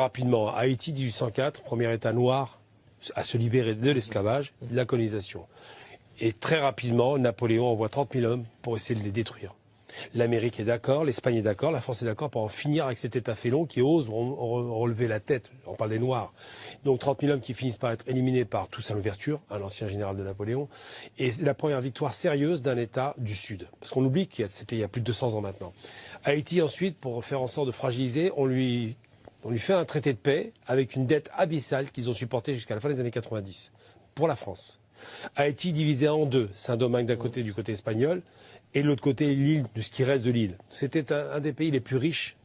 Rapidement, Haïti 1804, premier État noir à se libérer de l'esclavage, de la colonisation. Et très rapidement, Napoléon envoie 30 000 hommes pour essayer de les détruire. L'Amérique est d'accord, l'Espagne est d'accord, la France est d'accord pour en finir avec cet État félon qui ose relever la tête. On parle des Noirs. Donc 30 000 hommes qui finissent par être éliminés par Toussaint Louverture, un ancien général de Napoléon. Et c'est la première victoire sérieuse d'un État du Sud. Parce qu'on oublie que c'était il y a plus de 200 ans maintenant. Haïti ensuite, pour faire en sorte de fragiliser, on lui fait un traité de paix avec une dette abyssale qu'ils ont supportée jusqu'à la fin des années 90 pour la France. Haïti divisé en deux, Saint-Domingue d'un côté du côté espagnol et de l'autre côté l'île, de ce qui reste de l'île. C'était un des pays les plus riches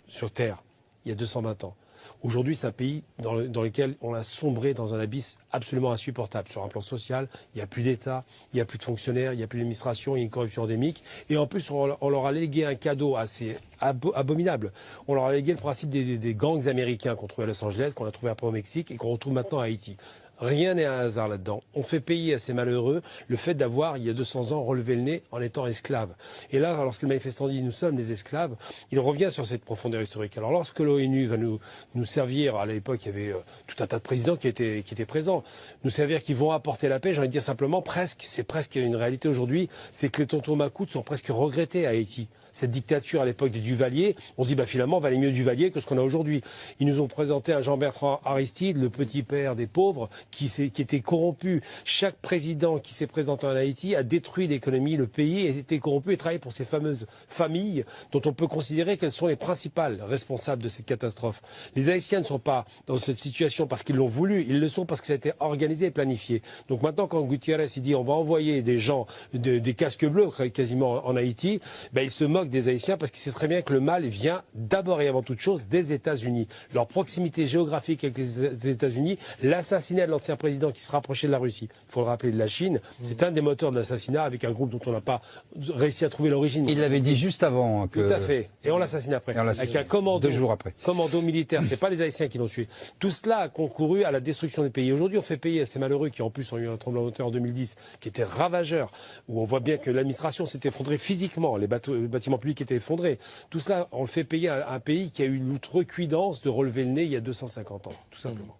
sur Terre il y a 220 ans. Aujourd'hui, c'est un pays dans lequel on a sombré dans un abysse absolument insupportable. Sur un plan social, il n'y a plus d'État, il n'y a plus de fonctionnaires, il n'y a plus d'administration, il y a une corruption endémique. Et en plus, on leur a légué un cadeau assez abominable. On leur a légué le principe des gangs américains qu'on trouvait à Los Angeles, qu'on a trouvé après au Mexique et qu'on retrouve maintenant à Haïti. Rien n'est un hasard là-dedans. On fait payer à ces malheureux le fait d'avoir, il y a 200 ans, relevé le nez en étant esclaves. Et là, lorsque le manifestant dit « nous sommes les esclaves », il revient sur cette profondeur historique. Alors lorsque l'ONU va nous servir, à l'époque, il y avait tout un tas de présidents qui étaient présents, nous servir qui vont apporter la paix, j'ai envie de dire simplement presque, c'est presque une réalité aujourd'hui, c'est que les tontons macoutes sont presque regrettés à Haïti. Cette dictature à l'époque des Duvalier, on se dit finalement valait mieux Duvalier que ce qu'on a aujourd'hui. Ils nous ont présenté un Jean-Bertrand Aristide, le petit père des pauvres, qui était corrompu. Chaque président qui s'est présenté en Haïti a détruit l'économie, le pays, et été corrompu et travaillé pour ces fameuses familles dont on peut considérer qu'elles sont les principales responsables de cette catastrophe. Les Haïtiens ne sont pas dans cette situation parce qu'ils l'ont voulu, ils le sont parce que ça a été organisé et planifié. Donc maintenant quand Gutiérrez dit on va envoyer des gens, des casques bleus quasiment en Haïti, il se moque des Haïtiens parce qu'il sait très bien que le mal vient d'abord et avant toute chose des États-Unis. Leur proximité géographique avec les États-Unis, l'assassinat de l'ancien président qui se rapprochait de la Russie, il faut le rappeler, de la Chine, c'est un des moteurs de l'assassinat avec un groupe dont on n'a pas réussi à trouver l'origine. Il l'avait dit juste avant que... Tout à fait. Et on l'assassine après. Avec un commando. 2 jours après. Commando militaire. C'est pas les Haïtiens qui l'ont tué. Tout cela a concouru à la destruction des pays. Aujourd'hui, on fait payer à ces malheureux qui en plus ont eu un tremblement de terre en 2010 qui était ravageur, où on voit bien que l'administration s'est effondrée physiquement, les bâtiments publics étaient effondrés. Tout cela, on le fait payer à un pays qui a eu l'outrecuidance de relever le nez il y a 250 ans, tout simplement.